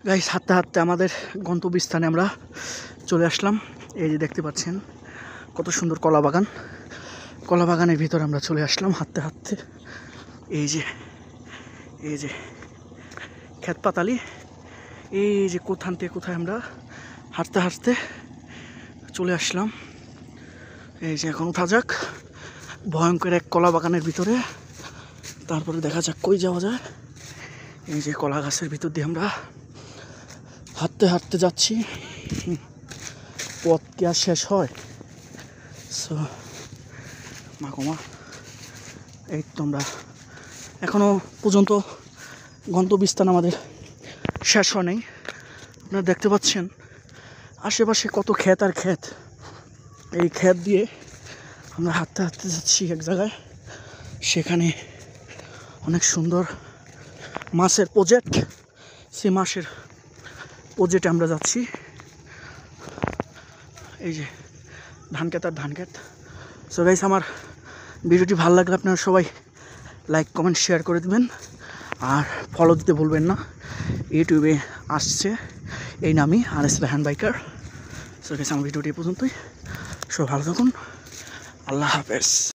Guys হাঁটতে হাঁটতে আমাদের গন্তব্যস্থানে আমরা চলে আসলাম। এই যে দেখতে পাচ্ছেন কত সুন্দর কলা বাগান, কলা বাগানের ভিতরে আমরা চলে আসলাম হাঁটতে হাঁটতে। এই যে ক্ষেত পাতালি, এই যে কোথান থেকে কোথায় আমরা হাঁটতে হাঁটতে চলে আসলাম। এই যে এখন উঠা যাক ভয়ঙ্কর এক কলা বাগানের ভিতরে, তারপরে দেখা যাক কই যাওয়া যায়। এই যে কলা গাছের ভিতর দিয়ে আমরা হাঁটতে হাঁটতে যাচ্ছি, পথ কি আর শেষ হয়? সো মা এই তো আমরা এখনো পর্যন্ত গন্তব্যস্থান আমাদের শেষ হয় নাই। আপনারা দেখতে পাচ্ছেন আশেপাশে কত ক্ষেত আর ক্ষেত। এই ক্ষেত দিয়ে আমরা হাঁটতে হাঁটতে যাচ্ছি এক জায়গায়, সেখানে অনেক সুন্দর মাছের প্রজেক্ট, সেই মাছের প্রজেক্টে আমরা যাচ্ছি। এই যে ধান ক্ষেত আর ধান ক্ষেত। সো গাইস, আমার ভিডিওটি ভালো লাগলে আপনারা সবাই লাইক কমেন্ট শেয়ার করে দেবেন, আর ফলো দিতে ভুলবেন না। ইউটিউবে আসছে এই নামই RS Raihan biker. So guys, আমার ভিডিওটি এই পর্যন্তই। সবাই ভালো থাকুন, আল্লাহ হাফেজ।